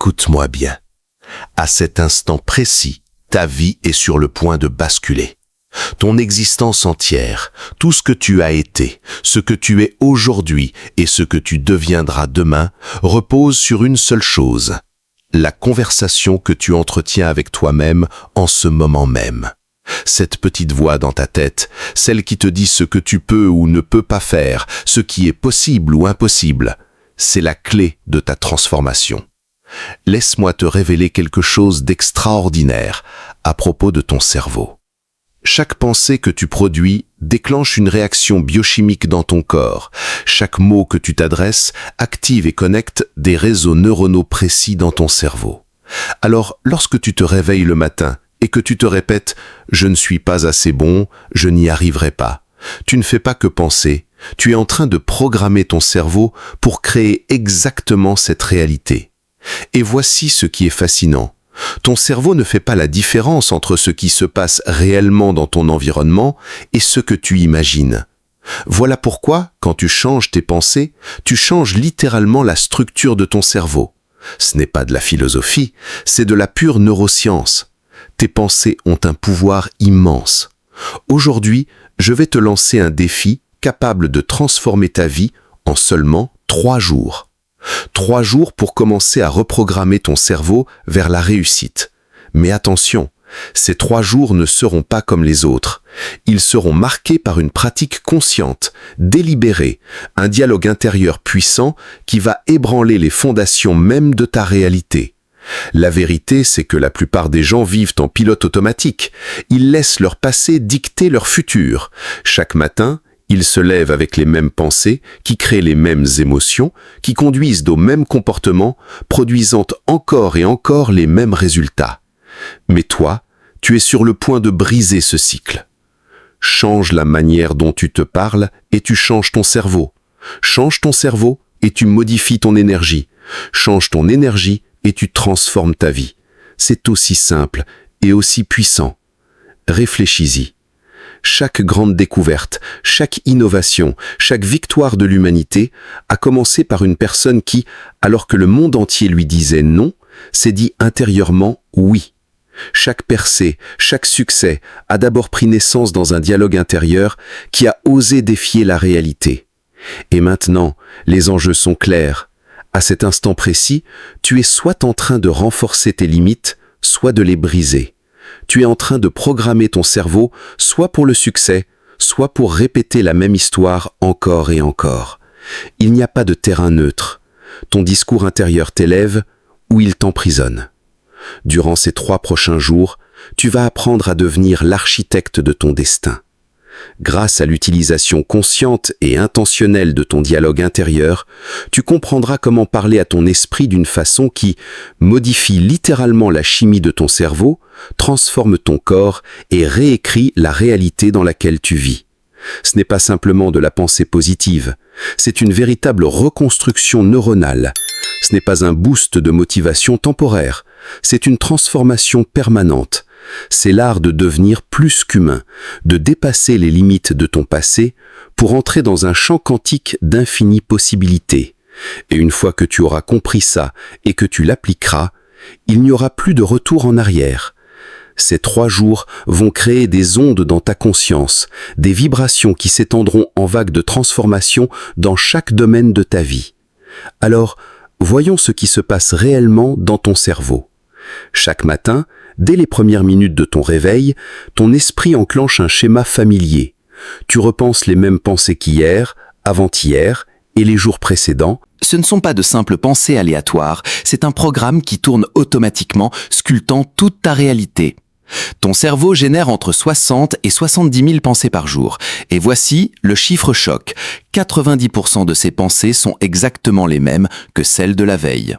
Écoute-moi bien. À cet instant précis, ta vie est sur le point de basculer. Ton existence entière, tout ce que tu as été, ce que tu es aujourd'hui et ce que tu deviendras demain, repose sur une seule chose, la conversation que tu entretiens avec toi-même en ce moment même. Cette petite voix dans ta tête, celle qui te dit ce que tu peux ou ne peux pas faire, ce qui est possible ou impossible, c'est la clé de ta transformation. Laisse-moi te révéler quelque chose d'extraordinaire à propos de ton cerveau. Chaque pensée que tu produis déclenche une réaction biochimique dans ton corps. Chaque mot que tu t'adresses active et connecte des réseaux neuronaux précis dans ton cerveau. Alors, lorsque tu te réveilles le matin et que tu te répètes « Je ne suis pas assez bon, je n'y arriverai pas », tu ne fais pas que penser, tu es en train de programmer ton cerveau pour créer exactement cette réalité. Et voici ce qui est fascinant. Ton cerveau ne fait pas la différence entre ce qui se passe réellement dans ton environnement et ce que tu imagines. Voilà pourquoi, quand tu changes tes pensées, tu changes littéralement la structure de ton cerveau. Ce n'est pas de la philosophie, c'est de la pure neuroscience. Tes pensées ont un pouvoir immense. Aujourd'hui, je vais te lancer un défi capable de transformer ta vie en seulement 3 jours. 3 jours pour commencer à reprogrammer ton cerveau vers la réussite. Mais attention, ces 3 jours ne seront pas comme les autres. Ils seront marqués par une pratique consciente, délibérée, un dialogue intérieur puissant qui va ébranler les fondations même de ta réalité. La vérité, c'est que la plupart des gens vivent en pilote automatique. Ils laissent leur passé dicter leur futur. Chaque matin, ils se lèvent avec les mêmes pensées, qui créent les mêmes émotions, qui conduisent aux mêmes comportements, produisant encore et encore les mêmes résultats. Mais toi, tu es sur le point de briser ce cycle. Change la manière dont tu te parles et tu changes ton cerveau. Change ton cerveau et tu modifies ton énergie. Change ton énergie et tu transformes ta vie. C'est aussi simple et aussi puissant. Réfléchis-y. Chaque grande découverte, chaque innovation, chaque victoire de l'humanité a commencé par une personne qui, alors que le monde entier lui disait non, s'est dit intérieurement oui. Chaque percée, chaque succès a d'abord pris naissance dans un dialogue intérieur qui a osé défier la réalité. Et maintenant, les enjeux sont clairs. À cet instant précis, tu es soit en train de renforcer tes limites, soit de les briser. Tu es en train de programmer ton cerveau soit pour le succès, soit pour répéter la même histoire encore et encore. Il n'y a pas de terrain neutre. Ton discours intérieur t'élève ou il t'emprisonne. Durant ces 3 prochains jours, tu vas apprendre à devenir l'architecte de ton destin. Grâce à l'utilisation consciente et intentionnelle de ton dialogue intérieur, tu comprendras comment parler à ton esprit d'une façon qui modifie littéralement la chimie de ton cerveau, transforme ton corps et réécrit la réalité dans laquelle tu vis. Ce n'est pas simplement de la pensée positive, c'est une véritable reconstruction neuronale. Ce n'est pas un boost de motivation temporaire, c'est une transformation permanente. C'est l'art de devenir plus qu'humain, de dépasser les limites de ton passé pour entrer dans un champ quantique d'infinies possibilités. Et une fois que tu auras compris ça et que tu l'appliqueras, il n'y aura plus de retour en arrière. Ces 3 jours vont créer des ondes dans ta conscience, des vibrations qui s'étendront en vagues de transformation dans chaque domaine de ta vie. Alors, voyons ce qui se passe réellement dans ton cerveau. Chaque matin, dès les premières minutes de ton réveil, ton esprit enclenche un schéma familier. Tu repenses les mêmes pensées qu'hier, avant-hier et les jours précédents. Ce ne sont pas de simples pensées aléatoires, c'est un programme qui tourne automatiquement, sculptant toute ta réalité. Ton cerveau génère entre 60 et 70 000 pensées par jour. Et voici le chiffre choc. 90% de ces pensées sont exactement les mêmes que celles de la veille.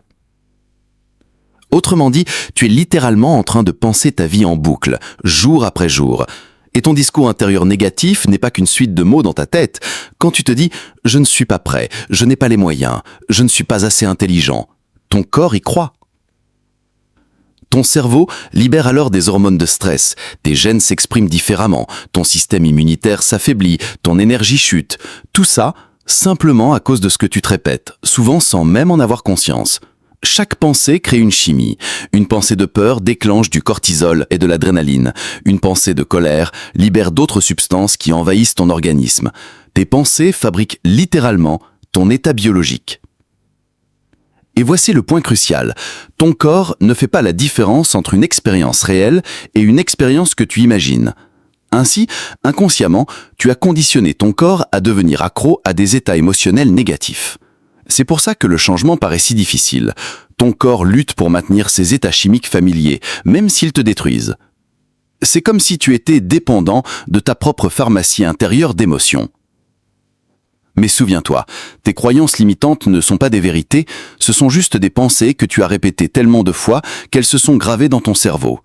Autrement dit, tu es littéralement en train de penser ta vie en boucle, jour après jour. Et ton discours intérieur négatif n'est pas qu'une suite de mots dans ta tête. Quand tu te dis « je ne suis pas prêt, je n'ai pas les moyens, je ne suis pas assez intelligent », ton corps y croit. Ton cerveau libère alors des hormones de stress, tes gènes s'expriment différemment, ton système immunitaire s'affaiblit, ton énergie chute. Tout ça, simplement à cause de ce que tu te répètes, souvent sans même en avoir conscience. Chaque pensée crée une chimie. Une pensée de peur déclenche du cortisol et de l'adrénaline. Une pensée de colère libère d'autres substances qui envahissent ton organisme. Tes pensées fabriquent littéralement ton état biologique. Et voici le point crucial. Ton corps ne fait pas la différence entre une expérience réelle et une expérience que tu imagines. Ainsi, inconsciemment, tu as conditionné ton corps à devenir accro à des états émotionnels négatifs. C'est pour ça que le changement paraît si difficile. Ton corps lutte pour maintenir ses états chimiques familiers, même s'ils te détruisent. C'est comme si tu étais dépendant de ta propre pharmacie intérieure d'émotions. Mais souviens-toi, tes croyances limitantes ne sont pas des vérités, ce sont juste des pensées que tu as répétées tellement de fois qu'elles se sont gravées dans ton cerveau.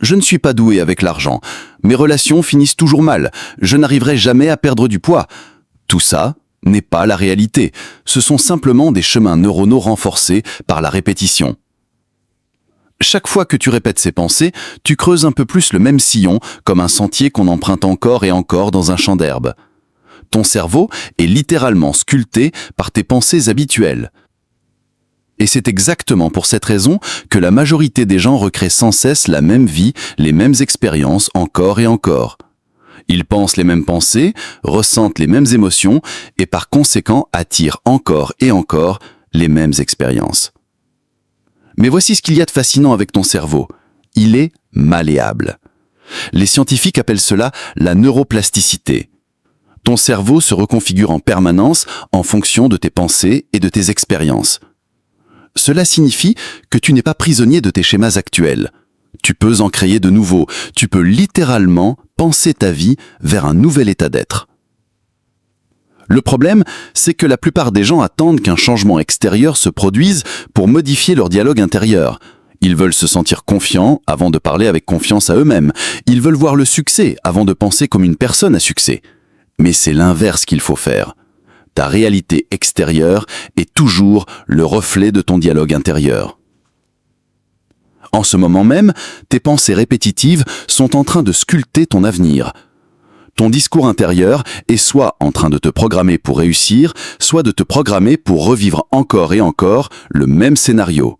Je ne suis pas doué avec l'argent, mes relations finissent toujours mal, je n'arriverai jamais à perdre du poids. Tout ça n'est pas la réalité, ce sont simplement des chemins neuronaux renforcés par la répétition. Chaque fois que tu répètes ces pensées, tu creuses un peu plus le même sillon, comme un sentier qu'on emprunte encore et encore dans un champ d'herbe. Ton cerveau est littéralement sculpté par tes pensées habituelles. Et c'est exactement pour cette raison que la majorité des gens recréent sans cesse la même vie, les mêmes expériences encore et encore. Ils pensent les mêmes pensées, ressentent les mêmes émotions et par conséquent attirent encore et encore les mêmes expériences. Mais voici ce qu'il y a de fascinant avec ton cerveau. Il est malléable. Les scientifiques appellent cela la neuroplasticité. Ton cerveau se reconfigure en permanence en fonction de tes pensées et de tes expériences. Cela signifie que tu n'es pas prisonnier de tes schémas actuels. Tu peux en créer de nouveaux, tu peux littéralement penser ta vie vers un nouvel état d'être. Le problème, c'est que la plupart des gens attendent qu'un changement extérieur se produise pour modifier leur dialogue intérieur. Ils veulent se sentir confiants avant de parler avec confiance à eux-mêmes. Ils veulent voir le succès avant de penser comme une personne à succès. Mais c'est l'inverse qu'il faut faire. Ta réalité extérieure est toujours le reflet de ton dialogue intérieur. En ce moment même, tes pensées répétitives sont en train de sculpter ton avenir. Ton discours intérieur est soit en train de te programmer pour réussir, soit de te programmer pour revivre encore et encore le même scénario.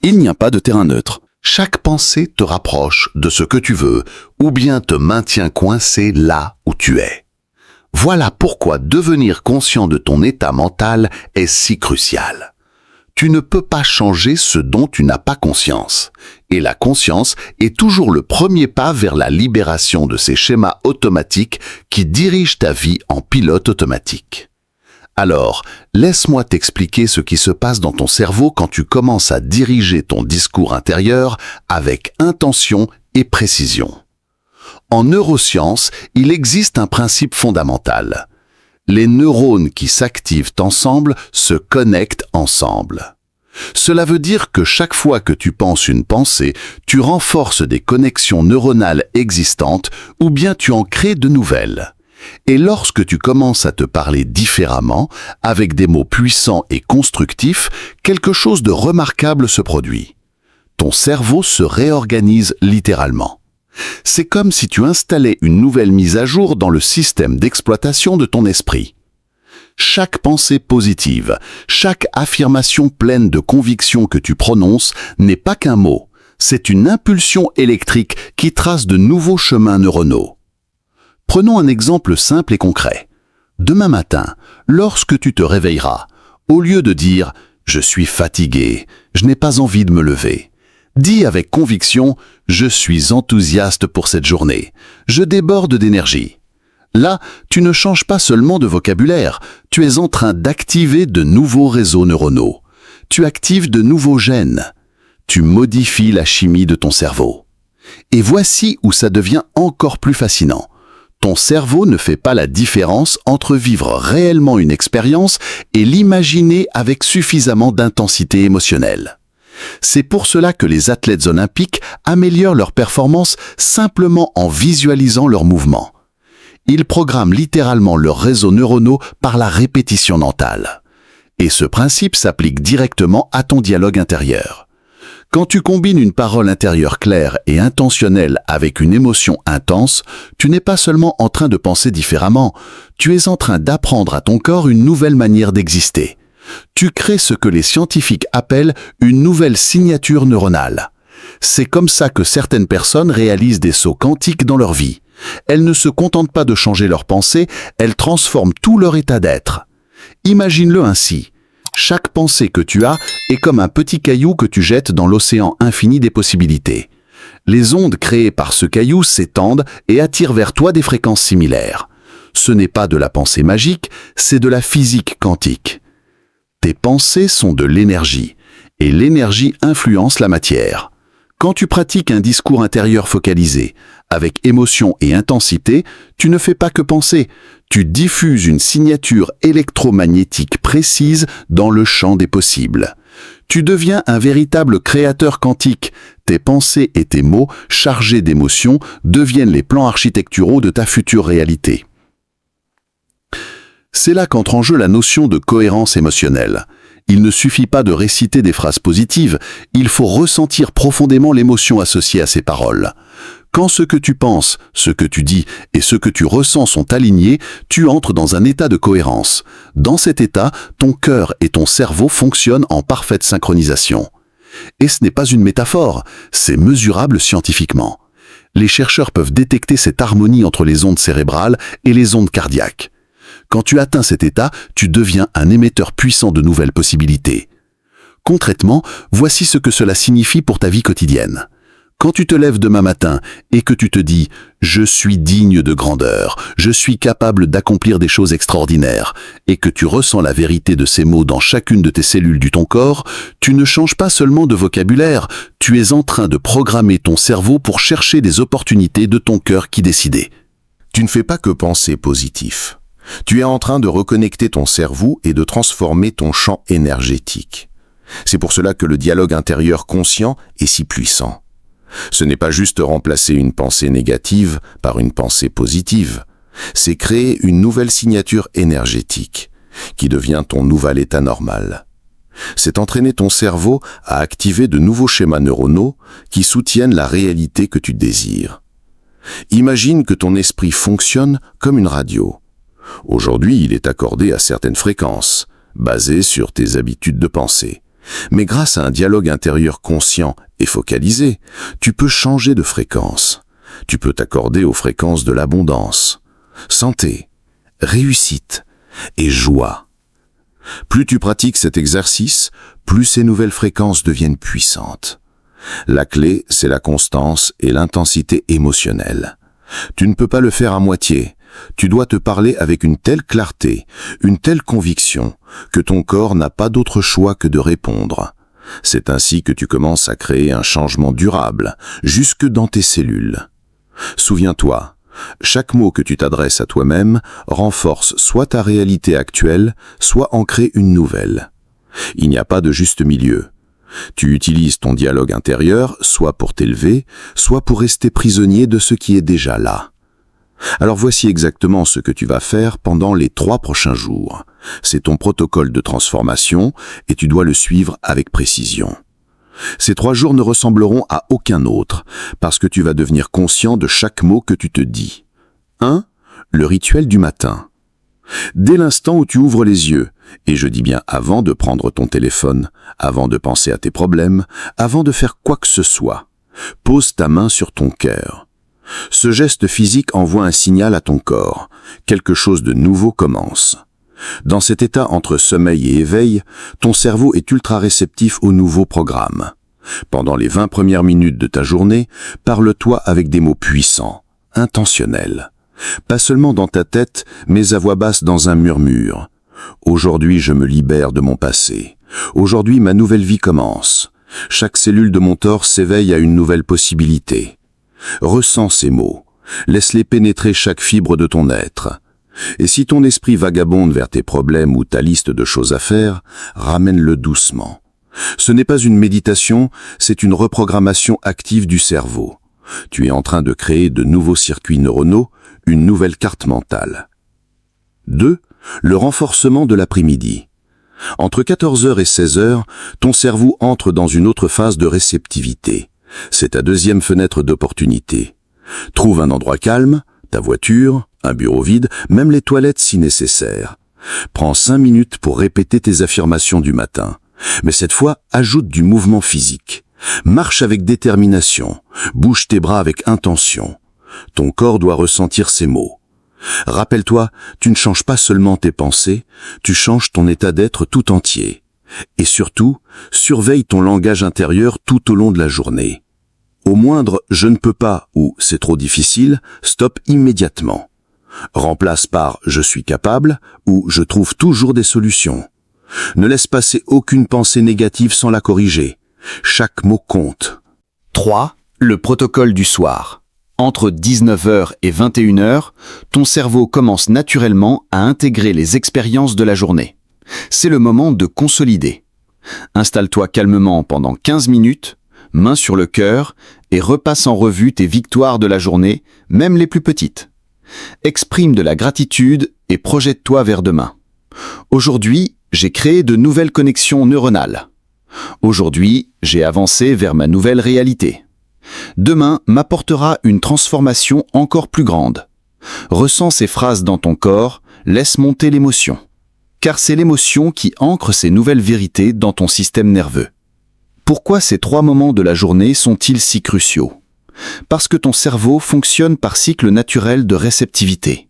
Il n'y a pas de terrain neutre. Chaque pensée te rapproche de ce que tu veux ou bien te maintient coincé là où tu es. Voilà pourquoi devenir conscient de ton état mental est si crucial. Tu ne peux pas changer ce dont tu n'as pas conscience. Et la conscience est toujours le premier pas vers la libération de ces schémas automatiques qui dirigent ta vie en pilote automatique. Alors, laisse-moi t'expliquer ce qui se passe dans ton cerveau quand tu commences à diriger ton discours intérieur avec intention et précision. En neurosciences, il existe un principe fondamental. Les neurones qui s'activent ensemble se connectent ensemble. Cela veut dire que chaque fois que tu penses une pensée, tu renforces des connexions neuronales existantes ou bien tu en crées de nouvelles. Et lorsque tu commences à te parler différemment, avec des mots puissants et constructifs, quelque chose de remarquable se produit. Ton cerveau se réorganise littéralement. C'est comme si tu installais une nouvelle mise à jour dans le système d'exploitation de ton esprit. Chaque pensée positive, chaque affirmation pleine de conviction que tu prononces n'est pas qu'un mot, c'est une impulsion électrique qui trace de nouveaux chemins neuronaux. Prenons un exemple simple et concret. Demain matin, lorsque tu te réveilleras, au lieu de dire « je suis fatigué, je n'ai pas envie de me lever », dis avec conviction « je suis enthousiaste pour cette journée, je déborde d'énergie ». Là, tu ne changes pas seulement de vocabulaire, tu es en train d'activer de nouveaux réseaux neuronaux. Tu actives de nouveaux gènes. Tu modifies la chimie de ton cerveau. Et voici où ça devient encore plus fascinant. Ton cerveau ne fait pas la différence entre vivre réellement une expérience et l'imaginer avec suffisamment d'intensité émotionnelle. C'est pour cela que les athlètes olympiques améliorent leur performance simplement en visualisant leurs mouvements. Ils programment littéralement leurs réseaux neuronaux par la répétition mentale. Et ce principe s'applique directement à ton dialogue intérieur. Quand tu combines une parole intérieure claire et intentionnelle avec une émotion intense, tu n'es pas seulement en train de penser différemment, tu es en train d'apprendre à ton corps une nouvelle manière d'exister. Tu crées ce que les scientifiques appellent une nouvelle signature neuronale. C'est comme ça que certaines personnes réalisent des sauts quantiques dans leur vie. Elles ne se contentent pas de changer leurs pensées, elles transforment tout leur état d'être. Imagine-le ainsi. Chaque pensée que tu as est comme un petit caillou que tu jettes dans l'océan infini des possibilités. Les ondes créées par ce caillou s'étendent et attirent vers toi des fréquences similaires. Ce n'est pas de la pensée magique, c'est de la physique quantique. Tes pensées sont de l'énergie, et l'énergie influence la matière. Quand tu pratiques un discours intérieur focalisé, avec émotion et intensité, tu ne fais pas que penser, tu diffuses une signature électromagnétique précise dans le champ des possibles. Tu deviens un véritable créateur quantique. Tes pensées et tes mots, chargés d'émotions, deviennent les plans architecturaux de ta future réalité. C'est là qu'entre en jeu la notion de cohérence émotionnelle. Il ne suffit pas de réciter des phrases positives, il faut ressentir profondément l'émotion associée à ces paroles. Quand ce que tu penses, ce que tu dis et ce que tu ressens sont alignés, tu entres dans un état de cohérence. Dans cet état, ton cœur et ton cerveau fonctionnent en parfaite synchronisation. Et ce n'est pas une métaphore, c'est mesurable scientifiquement. Les chercheurs peuvent détecter cette harmonie entre les ondes cérébrales et les ondes cardiaques. Quand tu atteins cet état, tu deviens un émetteur puissant de nouvelles possibilités. Concrètement, voici ce que cela signifie pour ta vie quotidienne. Quand tu te lèves demain matin et que tu te dis « Je suis digne de grandeur, je suis capable d'accomplir des choses extraordinaires » et que tu ressens la vérité de ces mots dans chacune de tes cellules du ton corps, tu ne changes pas seulement de vocabulaire, tu es en train de programmer ton cerveau pour chercher des opportunités de ton cœur qui décidait. Tu ne fais pas que penser positif. Tu es en train de reconnecter ton cerveau et de transformer ton champ énergétique. C'est pour cela que le dialogue intérieur conscient est si puissant. Ce n'est pas juste remplacer une pensée négative par une pensée positive. C'est créer une nouvelle signature énergétique qui devient ton nouvel état normal. C'est entraîner ton cerveau à activer de nouveaux schémas neuronaux qui soutiennent la réalité que tu désires. Imagine que ton esprit fonctionne comme une radio. Aujourd'hui, il est accordé à certaines fréquences, basées sur tes habitudes de pensée. Mais grâce à un dialogue intérieur conscient et focalisé, tu peux changer de fréquence. Tu peux t'accorder aux fréquences de l'abondance, santé, réussite et joie. Plus tu pratiques cet exercice, plus ces nouvelles fréquences deviennent puissantes. La clé, c'est la constance et l'intensité émotionnelle. Tu ne peux pas le faire à moitié. Tu dois te parler avec une telle clarté, une telle conviction, que ton corps n'a pas d'autre choix que de répondre. C'est ainsi que tu commences à créer un changement durable, jusque dans tes cellules. Souviens-toi, chaque mot que tu t'adresses à toi-même renforce soit ta réalité actuelle, soit en crée une nouvelle. Il n'y a pas de juste milieu. Tu utilises ton dialogue intérieur, soit pour t'élever, soit pour rester prisonnier de ce qui est déjà là. Alors voici exactement ce que tu vas faire pendant les 3 prochains jours. C'est ton protocole de transformation et tu dois le suivre avec précision. Ces 3 jours ne ressembleront à aucun autre parce que tu vas devenir conscient de chaque mot que tu te dis. 1. Le rituel du matin. Dès l'instant où tu ouvres les yeux, et je dis bien avant de prendre ton téléphone, avant de penser à tes problèmes, avant de faire quoi que ce soit, pose ta main sur ton cœur. Ce geste physique envoie un signal à ton corps. Quelque chose de nouveau commence. Dans cet état entre sommeil et éveil, ton cerveau est ultra réceptif aux nouveaux programmes. Pendant les 20 premières minutes de ta journée, parle-toi avec des mots puissants, intentionnels. Pas seulement dans ta tête, mais à voix basse dans un murmure. Aujourd'hui, je me libère de mon passé. Aujourd'hui, ma nouvelle vie commence. Chaque cellule de mon corps s'éveille à une nouvelle possibilité. Ressens ces mots, laisse-les pénétrer chaque fibre de ton être. Et si ton esprit vagabonde vers tes problèmes ou ta liste de choses à faire, ramène-le doucement. Ce n'est pas une méditation, c'est une reprogrammation active du cerveau. Tu es en train de créer de nouveaux circuits neuronaux, une nouvelle carte mentale. 2. Le renforcement de l'après-midi. Entre 14h et 16h, ton cerveau entre dans une autre phase de réceptivité. C'est ta deuxième fenêtre d'opportunité. Trouve un endroit calme, ta voiture, un bureau vide, même les toilettes si nécessaire. Prends 5 minutes pour répéter tes affirmations du matin. Mais cette fois, ajoute du mouvement physique. Marche avec détermination. Bouge tes bras avec intention. Ton corps doit ressentir ces mots. Rappelle-toi, tu ne changes pas seulement tes pensées, tu changes ton état d'être tout entier. Et surtout, surveille ton langage intérieur tout au long de la journée. Au moindre « je ne peux pas » ou « c'est trop difficile », stoppe immédiatement. Remplace par « je suis capable » ou « je trouve toujours des solutions ». Ne laisse passer aucune pensée négative sans la corriger. Chaque mot compte. 3. Le protocole du soir. Entre 19h et 21h, ton cerveau commence naturellement à intégrer les expériences de la journée. C'est le moment de consolider. Installe-toi calmement pendant 15 minutes, main sur le cœur, et repasse en revue tes victoires de la journée, même les plus petites. Exprime de la gratitude et projette-toi vers demain. Aujourd'hui, j'ai créé de nouvelles connexions neuronales. Aujourd'hui, j'ai avancé vers ma nouvelle réalité. Demain m'apportera une transformation encore plus grande. Ressens ces phrases dans ton corps, laisse monter l'émotion. Car c'est l'émotion qui ancre ces nouvelles vérités dans ton système nerveux. Pourquoi ces 3 moments de la journée sont-ils si cruciaux? Parce que ton cerveau fonctionne par cycle naturel de réceptivité.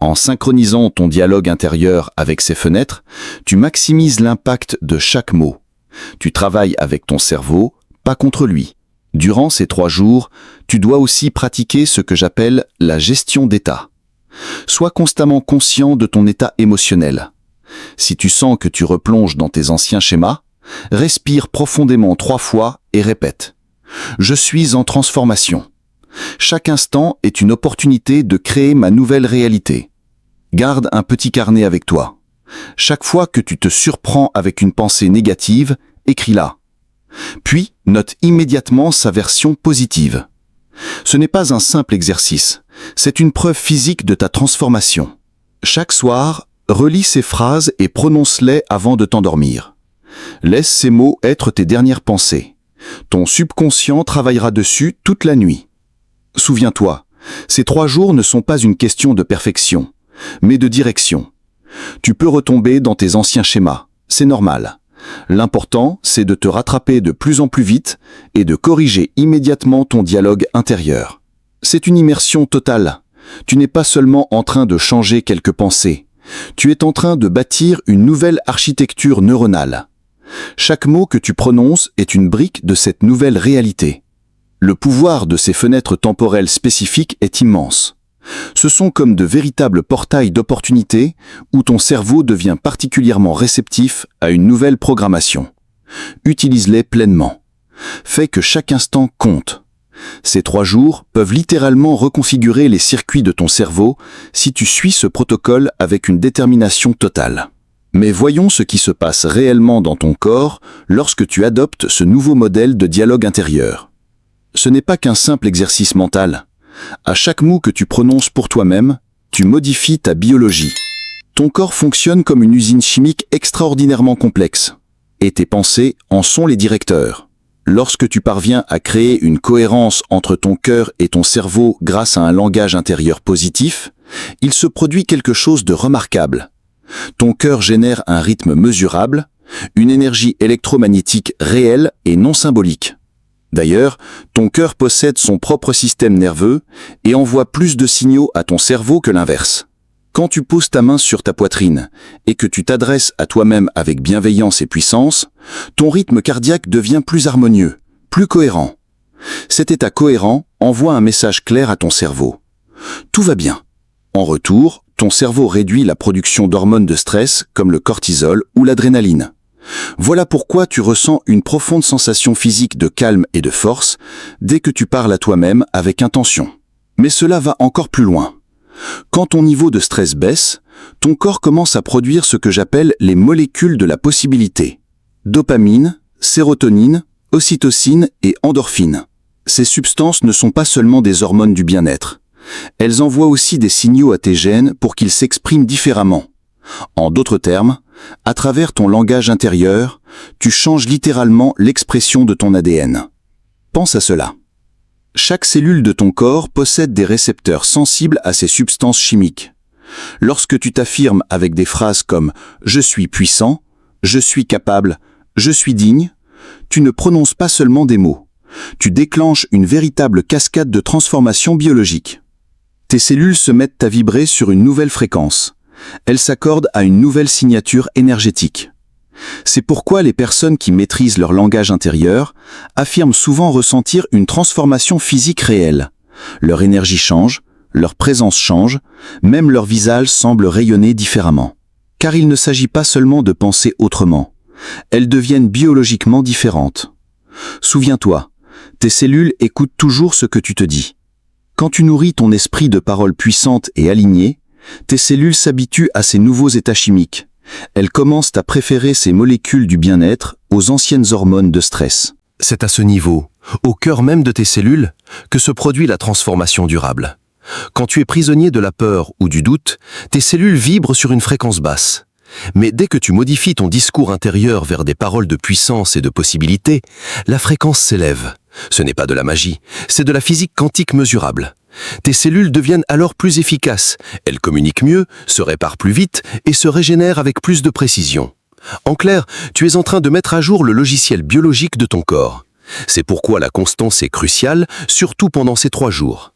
En synchronisant ton dialogue intérieur avec ces fenêtres, tu maximises l'impact de chaque mot. Tu travailles avec ton cerveau, pas contre lui. Durant ces 3 jours, tu dois aussi pratiquer ce que j'appelle la gestion d'état. Sois constamment conscient de ton état émotionnel. Si tu sens que tu replonges dans tes anciens schémas, respire profondément 3 fois et répète. Je suis en transformation. Chaque instant est une opportunité de créer ma nouvelle réalité. Garde un petit carnet avec toi. Chaque fois que tu te surprends avec une pensée négative, écris-la. Puis, note immédiatement sa version positive. Ce n'est pas un simple exercice, c'est une preuve physique de ta transformation. Chaque soir, relis ces phrases et prononce-les avant de t'endormir. Laisse ces mots être tes dernières pensées. Ton subconscient travaillera dessus toute la nuit. Souviens-toi, ces 3 jours ne sont pas une question de perfection, mais de direction. Tu peux retomber dans tes anciens schémas, c'est normal. L'important, c'est de te rattraper de plus en plus vite et de corriger immédiatement ton dialogue intérieur. C'est une immersion totale. Tu n'es pas seulement en train de changer quelques pensées. Tu es en train de bâtir une nouvelle architecture neuronale. Chaque mot que tu prononces est une brique de cette nouvelle réalité. Le pouvoir de ces fenêtres temporelles spécifiques est immense. Ce sont comme de véritables portails d'opportunités où ton cerveau devient particulièrement réceptif à une nouvelle programmation. Utilise-les pleinement. Fais que chaque instant compte. Ces 3 jours peuvent littéralement reconfigurer les circuits de ton cerveau si tu suis ce protocole avec une détermination totale. Mais voyons ce qui se passe réellement dans ton corps lorsque tu adoptes ce nouveau modèle de dialogue intérieur. Ce n'est pas qu'un simple exercice mental. À chaque mot que tu prononces pour toi-même, tu modifies ta biologie. Ton corps fonctionne comme une usine chimique extraordinairement complexe. Et tes pensées en sont les directeurs. Lorsque tu parviens à créer une cohérence entre ton cœur et ton cerveau grâce à un langage intérieur positif, il se produit quelque chose de remarquable. Ton cœur génère un rythme mesurable, une énergie électromagnétique réelle et non symbolique. D'ailleurs, ton cœur possède son propre système nerveux et envoie plus de signaux à ton cerveau que l'inverse. Quand tu poses ta main sur ta poitrine et que tu t'adresses à toi-même avec bienveillance et puissance, ton rythme cardiaque devient plus harmonieux, plus cohérent. Cet état cohérent envoie un message clair à ton cerveau. Tout va bien. En retour, ton cerveau réduit la production d'hormones de stress comme le cortisol ou l'adrénaline. Voilà pourquoi tu ressens une profonde sensation physique de calme et de force dès que tu parles à toi-même avec intention. Mais cela va encore plus loin. Quand ton niveau de stress baisse, ton corps commence à produire ce que j'appelle les molécules de la possibilité. Dopamine, sérotonine, ocytocine et endorphine. Ces substances ne sont pas seulement des hormones du bien-être. Elles envoient aussi des signaux à tes gènes pour qu'ils s'expriment différemment. En d'autres termes, à travers ton langage intérieur, tu changes littéralement l'expression de ton ADN. Pense à cela. Chaque cellule de ton corps possède des récepteurs sensibles à ces substances chimiques. Lorsque tu t'affirmes avec des phrases comme « je suis puissant »,« je suis capable »,« je suis digne », tu ne prononces pas seulement des mots. Tu déclenches une véritable cascade de transformation biologique. Tes cellules se mettent à vibrer sur une nouvelle fréquence. Elles s'accordent à une nouvelle signature énergétique. C'est pourquoi les personnes qui maîtrisent leur langage intérieur affirment souvent ressentir une transformation physique réelle. Leur énergie change, leur présence change, même leur visage semble rayonner différemment. Car il ne s'agit pas seulement de penser autrement. Elles deviennent biologiquement différentes. Souviens-toi, tes cellules écoutent toujours ce que tu te dis. Quand tu nourris ton esprit de paroles puissantes et alignées, tes cellules s'habituent à ces nouveaux états chimiques. Elles commencent à préférer ces molécules du bien-être aux anciennes hormones de stress. C'est à ce niveau, au cœur même de tes cellules, que se produit la transformation durable. Quand tu es prisonnier de la peur ou du doute, tes cellules vibrent sur une fréquence basse. Mais dès que tu modifies ton discours intérieur vers des paroles de puissance et de possibilité, la fréquence s'élève. Ce n'est pas de la magie, c'est de la physique quantique mesurable. Tes cellules deviennent alors plus efficaces, elles communiquent mieux, se réparent plus vite et se régénèrent avec plus de précision. En clair, tu es en train de mettre à jour le logiciel biologique de ton corps. C'est pourquoi la constance est cruciale, surtout pendant ces 3 jours.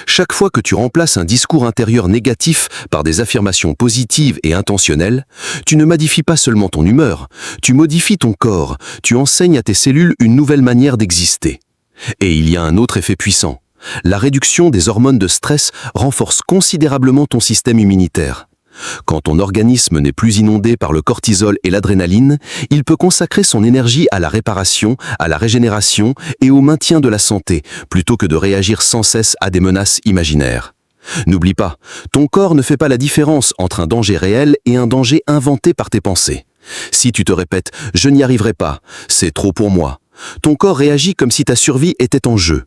Chaque fois que tu remplaces un discours intérieur négatif par des affirmations positives et intentionnelles, tu ne modifies pas seulement ton humeur, tu modifies ton corps, tu enseignes à tes cellules une nouvelle manière d'exister. Et il y a un autre effet puissant. La réduction des hormones de stress renforce considérablement ton système immunitaire. Quand ton organisme n'est plus inondé par le cortisol et l'adrénaline, il peut consacrer son énergie à la réparation, à la régénération et au maintien de la santé, plutôt que de réagir sans cesse à des menaces imaginaires. N'oublie pas, ton corps ne fait pas la différence entre un danger réel et un danger inventé par tes pensées. Si tu te répètes « je n'y arriverai pas, c'est trop pour moi », ton corps réagit comme si ta survie était en jeu.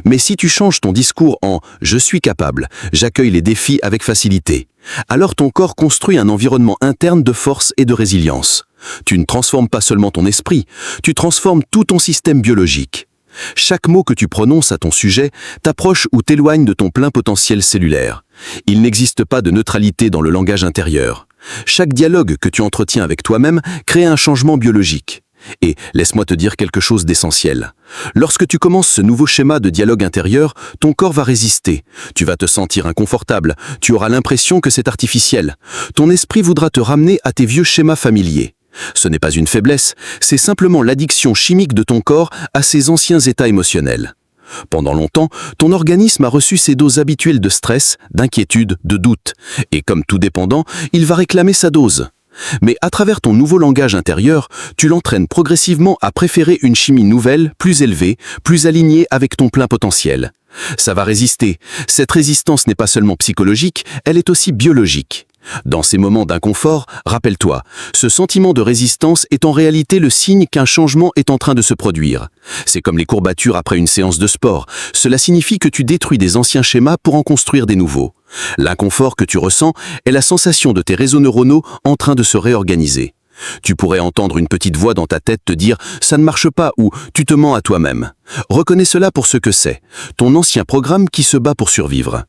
Mais si tu changes ton discours en « je suis capable, j'accueille les défis avec facilité », alors ton corps construit un environnement interne de force et de résilience. Tu ne transformes pas seulement ton esprit, tu transformes tout ton système biologique. Chaque mot que tu prononces à ton sujet t'approche ou t'éloigne de ton plein potentiel cellulaire. Il n'existe pas de neutralité dans le langage intérieur. Chaque dialogue que tu entretiens avec toi-même crée un changement biologique. Et laisse-moi te dire quelque chose d'essentiel. Lorsque tu commences ce nouveau schéma de dialogue intérieur, ton corps va résister. Tu vas te sentir inconfortable, tu auras l'impression que c'est artificiel. Ton esprit voudra te ramener à tes vieux schémas familiers. Ce n'est pas une faiblesse, c'est simplement l'addiction chimique de ton corps à ses anciens états émotionnels. Pendant longtemps, ton organisme a reçu ses doses habituelles de stress, d'inquiétude, de doute. Et comme tout dépendant, il va réclamer sa dose. Mais à travers ton nouveau langage intérieur, tu l'entraînes progressivement à préférer une chimie nouvelle, plus élevée, plus alignée avec ton plein potentiel. Ça va résister. Cette résistance n'est pas seulement psychologique, elle est aussi biologique. Dans ces moments d'inconfort, rappelle-toi, ce sentiment de résistance est en réalité le signe qu'un changement est en train de se produire. C'est comme les courbatures après une séance de sport. Cela signifie que tu détruis des anciens schémas pour en construire des nouveaux. L'inconfort que tu ressens est la sensation de tes réseaux neuronaux en train de se réorganiser. Tu pourrais entendre une petite voix dans ta tête te dire « ça ne marche pas » ou « tu te mens à toi-même ». Reconnais cela pour ce que c'est, ton ancien programme qui se bat pour survivre.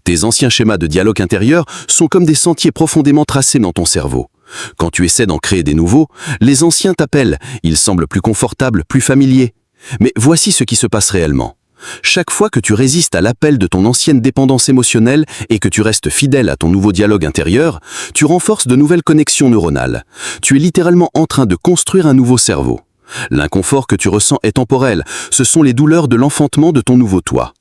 Tes anciens schémas de dialogue intérieur sont comme des sentiers profondément tracés dans ton cerveau. Quand tu essaies d'en créer des nouveaux, les anciens t'appellent, ils semblent plus confortables, plus familiers. Mais voici ce qui se passe réellement. Chaque fois que tu résistes à l'appel de ton ancienne dépendance émotionnelle et que tu restes fidèle à ton nouveau dialogue intérieur, tu renforces de nouvelles connexions neuronales. Tu es littéralement en train de construire un nouveau cerveau. L'inconfort que tu ressens est temporel, ce sont les douleurs de l'enfantement de ton nouveau toi.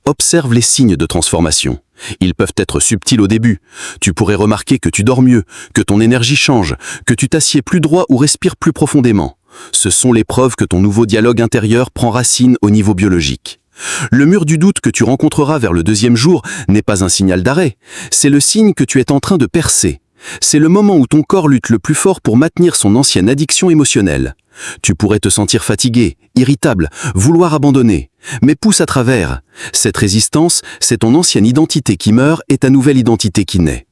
Observe les signes de transformation. Ils peuvent être subtils au début. Tu pourrais remarquer que tu dors mieux, que ton énergie change, que tu t'assieds plus droit ou respires plus profondément. Ce sont les preuves que ton nouveau dialogue intérieur prend racine au niveau biologique. Le mur du doute que tu rencontreras vers le 2e jour n'est pas un signal d'arrêt. C'est le signe que tu es en train de percer. C'est le moment où ton corps lutte le plus fort pour maintenir son ancienne addiction émotionnelle. Tu pourrais te sentir fatigué, irritable, vouloir abandonner. Mais pousse à travers. Cette résistance, c'est ton ancienne identité qui meurt et ta nouvelle identité qui naît.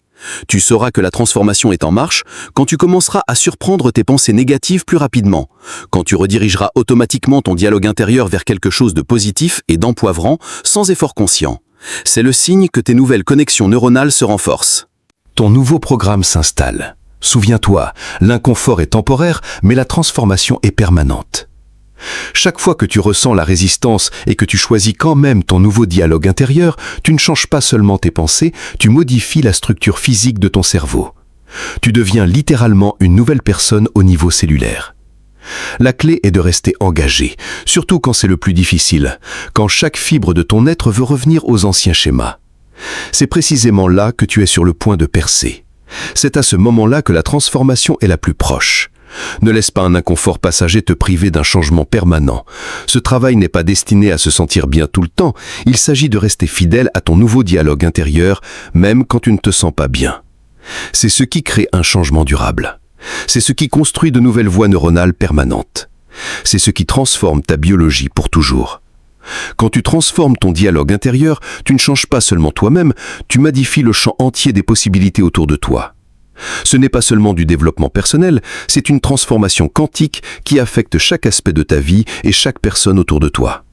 Tu sauras que la transformation est en marche quand tu commenceras à surprendre tes pensées négatives plus rapidement, quand tu redirigeras automatiquement ton dialogue intérieur vers quelque chose de positif et d'empoivrant sans effort conscient. C'est le signe que tes nouvelles connexions neuronales se renforcent. ton nouveau programme s'installe. Souviens-toi, l'inconfort est temporaire, mais la transformation est permanente. Chaque fois que tu ressens la résistance et que tu choisis quand même ton nouveau dialogue intérieur, tu ne changes pas seulement tes pensées, tu modifies la structure physique de ton cerveau. Tu deviens littéralement une nouvelle personne au niveau cellulaire. La clé est de rester engagé, surtout quand c'est le plus difficile, quand chaque fibre de ton être veut revenir aux anciens schémas. C'est précisément là que tu es sur le point de percer. C'est à ce moment-là que la transformation est la plus proche. Ne laisse pas un inconfort passager te priver d'un changement permanent. Ce travail n'est pas destiné à se sentir bien tout le temps, il s'agit de rester fidèle à ton nouveau dialogue intérieur, même quand tu ne te sens pas bien. C'est ce qui crée un changement durable. C'est ce qui construit de nouvelles voies neuronales permanentes. C'est ce qui transforme ta biologie pour toujours. Quand tu transformes ton dialogue intérieur, tu ne changes pas seulement toi-même, tu modifies le champ entier des possibilités autour de toi. Ce n'est pas seulement du développement personnel, c'est une transformation quantique qui affecte chaque aspect de ta vie et chaque personne autour de toi.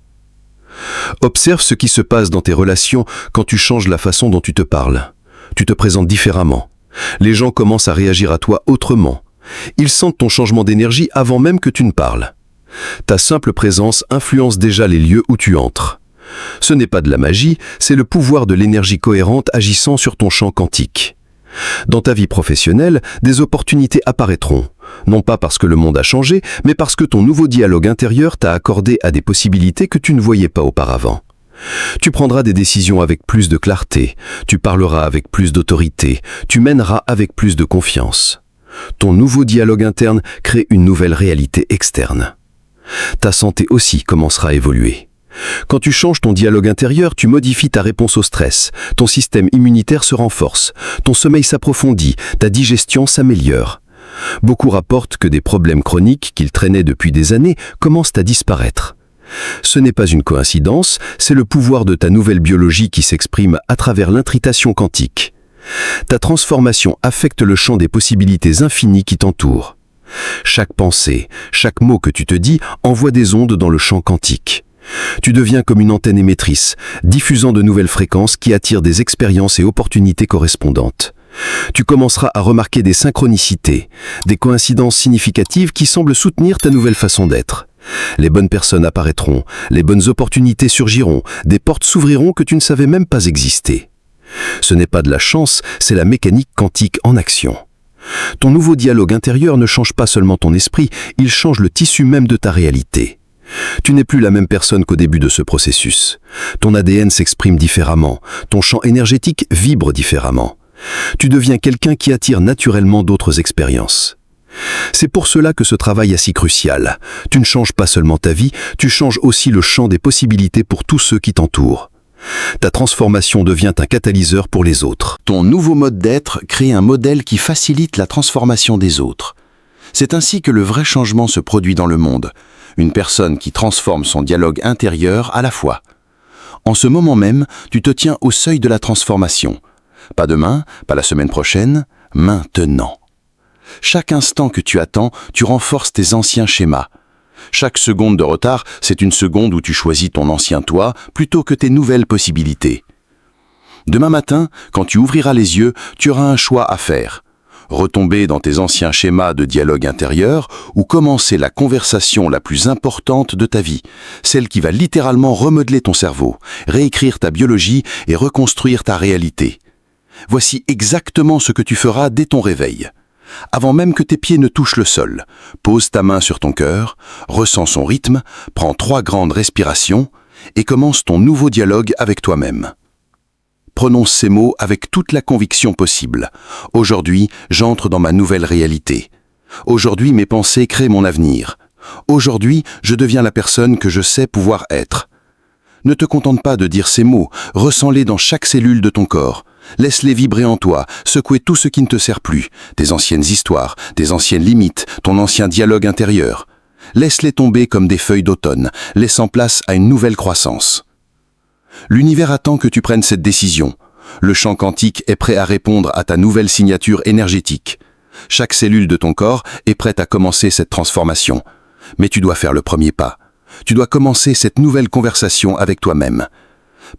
Observe ce qui se passe dans tes relations quand tu changes la façon dont tu te parles. Tu te présentes différemment. Les gens commencent à réagir à toi autrement. Ils sentent ton changement d'énergie avant même que tu ne parles. Ta simple présence influence déjà les lieux où tu entres. Ce n'est pas de la magie, c'est le pouvoir de l'énergie cohérente agissant sur ton champ quantique. Dans ta vie professionnelle, des opportunités apparaîtront, non pas parce que le monde a changé, mais parce que ton nouveau dialogue intérieur t'a accordé à des possibilités que tu ne voyais pas auparavant. Tu prendras des décisions avec plus de clarté, tu parleras avec plus d'autorité, tu mèneras avec plus de confiance. Ton nouveau dialogue interne crée une nouvelle réalité externe. Ta santé aussi commencera à évoluer. Quand tu changes ton dialogue intérieur, tu modifies ta réponse au stress, ton système immunitaire se renforce, ton sommeil s'approfondit, ta digestion s'améliore. Beaucoup rapportent que des problèmes chroniques qu'ils traînaient depuis des années commencent à disparaître. Ce n'est pas une coïncidence, c'est le pouvoir de ta nouvelle biologie qui s'exprime à travers l'intritation quantique. Ta transformation affecte le champ des possibilités infinies qui t'entourent. Chaque pensée, chaque mot que tu te dis envoie des ondes dans le champ quantique. Tu deviens comme une antenne émettrice, diffusant de nouvelles fréquences qui attirent des expériences et opportunités correspondantes. Tu commenceras à remarquer des synchronicités, des coïncidences significatives qui semblent soutenir ta nouvelle façon d'être. Les bonnes personnes apparaîtront, les bonnes opportunités surgiront, des portes s'ouvriront que tu ne savais même pas exister. Ce n'est pas de la chance, c'est la mécanique quantique en action. Ton nouveau dialogue intérieur ne change pas seulement ton esprit, il change le tissu même de ta réalité. Tu n'es plus la même personne qu'au début de ce processus. Ton ADN s'exprime différemment, ton champ énergétique vibre différemment. Tu deviens quelqu'un qui attire naturellement d'autres expériences. C'est pour cela que ce travail est si crucial. Tu ne changes pas seulement ta vie, tu changes aussi le champ des possibilités pour tous ceux qui t'entourent. Ta transformation devient un catalyseur pour les autres. Ton nouveau mode d'être crée un modèle qui facilite la transformation des autres. C'est ainsi que le vrai changement se produit dans le monde. Une personne qui transforme son dialogue intérieur à la fois. En ce moment même, tu te tiens au seuil de la transformation. Pas demain, pas la semaine prochaine, maintenant. Chaque instant que tu attends, tu renforces tes anciens schémas. Chaque seconde de retard, c'est une seconde où tu choisis ton ancien toi plutôt que tes nouvelles possibilités. Demain matin, quand tu ouvriras les yeux, tu auras un choix à faire. Retomber dans tes anciens schémas de dialogue intérieur ou commencer la conversation la plus importante de ta vie, celle qui va littéralement remodeler ton cerveau, réécrire ta biologie et reconstruire ta réalité. Voici exactement ce que tu feras dès ton réveil. Avant même que tes pieds ne touchent le sol, pose ta main sur ton cœur, ressens son rythme, prends 3 grandes respirations et commence ton nouveau dialogue avec toi-même. Prononce ces mots avec toute la conviction possible. Aujourd'hui, j'entre dans ma nouvelle réalité. Aujourd'hui, mes pensées créent mon avenir. Aujourd'hui, je deviens la personne que je sais pouvoir être. Ne te contente pas de dire ces mots, ressens-les dans chaque cellule de ton corps. Laisse-les vibrer en toi, secouer tout ce qui ne te sert plus, tes anciennes histoires, tes anciennes limites, ton ancien dialogue intérieur. Laisse-les tomber comme des feuilles d'automne, laissant place à une nouvelle croissance. L'univers attend que tu prennes cette décision. Le champ quantique est prêt à répondre à ta nouvelle signature énergétique. Chaque cellule de ton corps est prête à commencer cette transformation. Mais tu dois faire le premier pas. Tu dois commencer cette nouvelle conversation avec toi-même.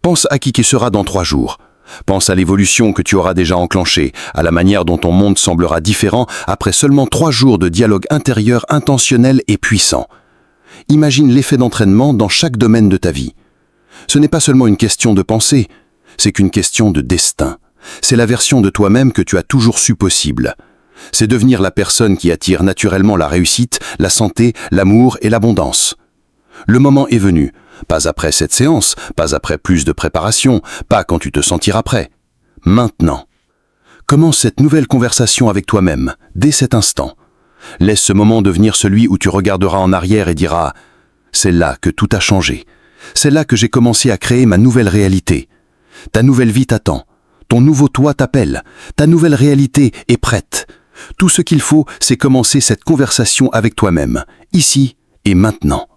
Pense à qui sera dans 3 jours. Pense à l'évolution que tu auras déjà enclenchée, à la manière dont ton monde semblera différent après seulement 3 jours de dialogue intérieur intentionnel et puissant. Imagine l'effet d'entraînement dans chaque domaine de ta vie. Ce n'est pas seulement une question de pensée, c'est qu'une question de destin. C'est la version de toi-même que tu as toujours su possible. C'est devenir la personne qui attire naturellement la réussite, la santé, l'amour et l'abondance. Le moment est venu. Pas après cette séance, pas après plus de préparation, pas quand tu te sentiras prêt. Maintenant. Commence cette nouvelle conversation avec toi-même, dès cet instant. Laisse ce moment devenir celui où tu regarderas en arrière et diras « C'est là que tout a changé. C'est là que j'ai commencé à créer ma nouvelle réalité. Ta nouvelle vie t'attend. Ton nouveau toi t'appelle. Ta nouvelle réalité est prête. Tout ce qu'il faut, c'est commencer cette conversation avec toi-même, ici et maintenant. »